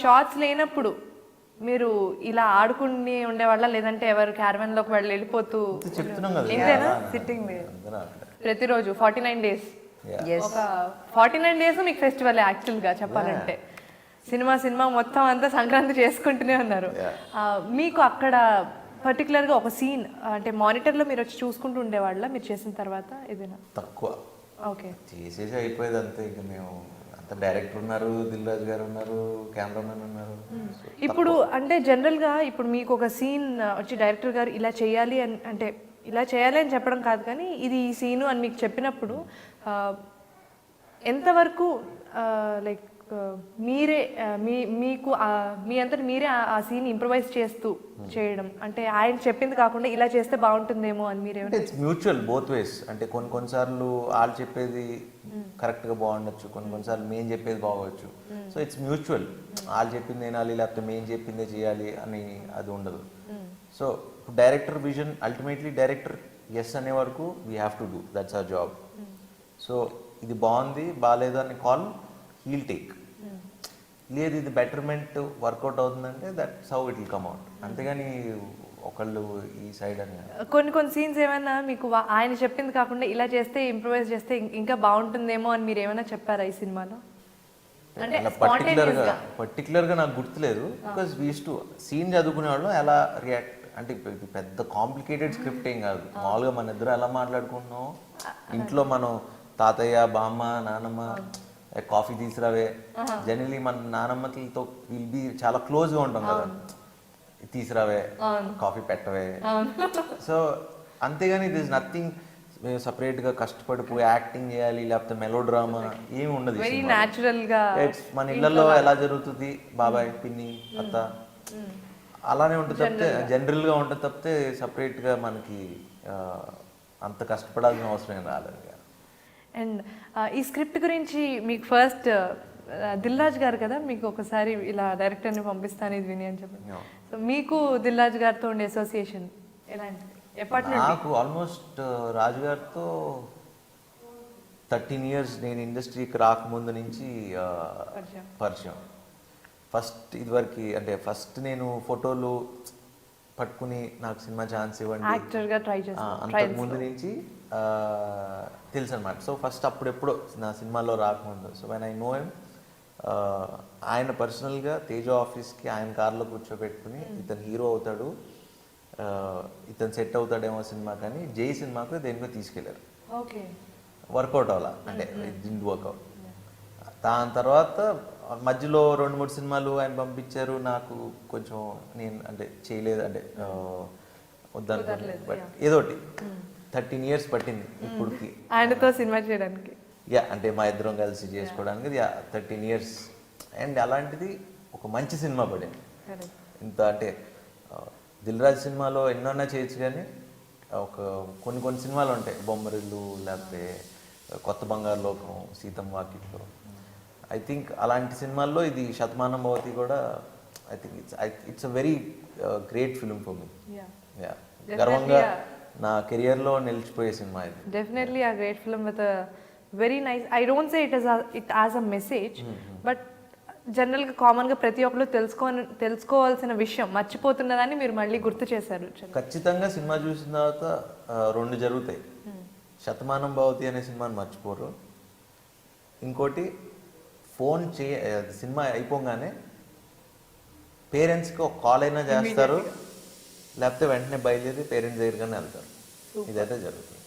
Shorts లేనప్పుడు మీరు ఇలా ఆడుకుని ఉండేవాళ్ళ, లేదంటే ఎవరు క్యారవెన్లోకి వెళ్ళిపోతూ చెప్తున్నాం కదా ఇంతేనా సిట్టింగ్ ప్రతిరోజు 49 days? ఒక 49 days మీకు ఫెస్టివల్ యాక్చువల్గా చెప్పాలంటే. సినిమా మొత్తం అంతా సంక్రాంతి చేసుకుంటూనే ఉన్నారు. మీకు అక్కడ పర్టికులర్గా ఒక సీన్ అంటే మానిటర్లో మీరు వచ్చి చూసుకుంటూ ఉండేవాళ్ళ మీరు చేసిన తర్వాత ఏదైనా? తక్కువ. ఓకే, చేసేసి అయిపోయేది అంతే. ఇక మేము అంత డైరెక్టర్ ఉన్నారు, దిల్ రాజు గారు ఉన్నారు, కెమెరామెన్ ఉన్నారు. ఇప్పుడు అంటే జనరల్గా ఇప్పుడు మీకు ఒక సీన్ వచ్చి డైరెక్టర్ గారు ఇలా చేయాలి అని అంటే ఇలా చేయాలి అని చెప్పడం కాదు, కానీ ఇది ఈ సీను అని మీకు చెప్పినప్పుడు ఎంతవరకు లైక్ మీరే మీకు మీ అంతటి మీరే ఆ సీన్ ఇంప్రవైజ్ చేస్తూ చేయడం, అంటే ఆయన చెప్పింది కాకుండా ఇలా చేస్తే బాగుంటుందేమో అని మీరే? It's mutual both ways. అంటే కొన్నిసార్లు వాళ్ళు చెప్పేది కరెక్ట్గా బాగుండొచ్చు, కొన్నిసార్లు మేము చెప్పేది బాగోవచ్చు. So it's mutual. వాళ్ళు చెప్పింది వినాలి లేకపోతే మేము చెప్పిందే చేయాలి అని అది ఉండదు. So director vision ultimately director yes అనే వరకు we have to do, that's our job. So ఇది బాగుంది బాగాలేదు అని కాల్ హీల్ టేక్. లేదు ఇది బెటర్మెంట్ వర్కౌట్ అవుతుందంటే that's how it will come out. అంతేగాని ఒకళ్ళు ఈ సైడ్ అని. కొన్ని సీన్స్ ఏమైనా మీకు ఆయన చెప్పింది కాకుండా ఇలా చేస్తే ఇంప్రూవైజ్ చేస్తే ఇంకా బాగుంటుందేమో అని మీరు ఏమైనా చెప్పారా ఈ సినిమాలో? అంటే పర్టికులర్గా నాకు గుర్తులేదు. Because we use to scene చదువుకునే వాళ్ళు ఎలా రియాక్ట్ అంటే ఇది పెద్ద కాంప్లికేటెడ్ స్క్రిప్ట్ ఏం కాదు. మామూలుగా మన ఇద్దరు ఎలా మాట్లాడుకుంటున్నాం ఇంట్లో, మనం తాతయ్య బామ్మ నానమ్మ కాఫీ తీసుకురావే, జనరలీ మన నానమ్మతో విల్ బి చాలా క్లోజ్గా ఉంటాం కదా, తీసుకురావే కాఫీ పెట్టవే. సో అంతేగాని ఇట్ ఈస్ నథింగ్ మేము సపరేట్గా కష్టపడిపోయి యాక్టింగ్ చేయాలి లేకపోతే మెలో డ్రామా ఏమి ఉండదు. మన ఇళ్లలో ఎలా జరుగుతుంది బాబాయ్ పిన్ని అత్త అలానే ఉంటుంది తప్పితే జనరల్గా ఉంటుంది తప్పితే సపరేట్గా మనకి అంత కష్టపడాల్సిన అవసరం ఏం రాలేదు. అండ్ ఈ స్క్రిప్ట్ గురించి మీకు ఫస్ట్ దిల్ రాజు గారు కదా మీకు ఒకసారి ఇలా డైరెక్టర్ని పంపిస్తాను ఇది విని అని చెప్పి, సో మీకు దిల్ రాజు గారితో ఉండే అసోసియేషన్ ఎలాంటిది? ఎప్పటి నుండి? నాకు ఆల్మోస్ట్ రాజు గారితో 13 years నేను ఇండస్ట్రీకి రాకముందు నుంచి పరిచయం. ఫస్ట్ ఇదివరకు అంటే ఫస్ట్ నేను ఫోటోలు పట్టుకుని నాకు సినిమా ఛాన్స్ ఇవ్వండి అంతకుముందు నుంచి తెలుసు అనమాట. సో ఫస్ట్ అప్పుడెప్పుడో నా సినిమాలో రాకముందు. So when I know him, ఆయన పర్సనల్గా తేజ ఆఫీస్కి ఆయన కార్లో కూర్చోబెట్టుకుని ఇతను హీరో అవుతాడు, ఇతను సెట్ అవుతాడేమో సినిమా కానీ జై సినిమాకు దేనికో తీసుకెళ్ళారు. వర్కౌట్ అవ్వాల అంటే డింట్ వర్కౌట్. దాని తర్వాత మధ్యలో 2-3 సినిమాలు ఆయన పంపించారు. నాకు కొంచెం నేను అంటే చేయలేదు అంటే వద్దనుకోలేదు. బట్ ఏదోటి 13 years పట్టింది ఇప్పటికి ఆయనతో సినిమా చేయడానికి. యా అంటే మా ఇద్దరం కలిసి చేసుకోవడానికి 13 years. అండ్ అలాంటిది ఒక మంచి సినిమా పడింది. ఇంత అంటే దిల్ రాజు సినిమాలో ఎన్నోన్నా చేయొచ్చు కానీ ఒక కొన్ని సినిమాలు ఉంటాయి, బొమ్మరిల్లు లేకపోతే కొత్త బంగారు లోకం, సీతమ్మ వాకిట్లో. ఐ థింక్ అలాంటి సినిమాల్లో ఇది శతమానం భవతి కూడా I think it's a very great film for me. Yeah గర్వంగా నా కెరియర్లో నిలిచిపోయే సినిమా ఇది. Definitely a great film with a very nice, I don't say it as a message, but జనరల్గా కామన్గా ప్రతి ఒక్కరు తెలుసుకోవాల్సిన విషయం మర్చిపోతున్నదాన్ని మీరు మళ్ళీ గుర్తు చేశారు. ఖచ్చితంగా సినిమా చూసిన తర్వాత 2 జరుగుతాయి. శతమానం భవతి అనే సినిమాని మర్చిపోరు. ఇంకోటి ఫోన్ సినిమా అయిపోగానే పేరెంట్స్కి ఒక కాల్ అయినా చేస్తారు, లేకపోతే వెంటనే బయలుదేరి పేరెంట్స్ దగ్గరగానే వెళ్తారు. ఇదైతే జరుగుతుంది.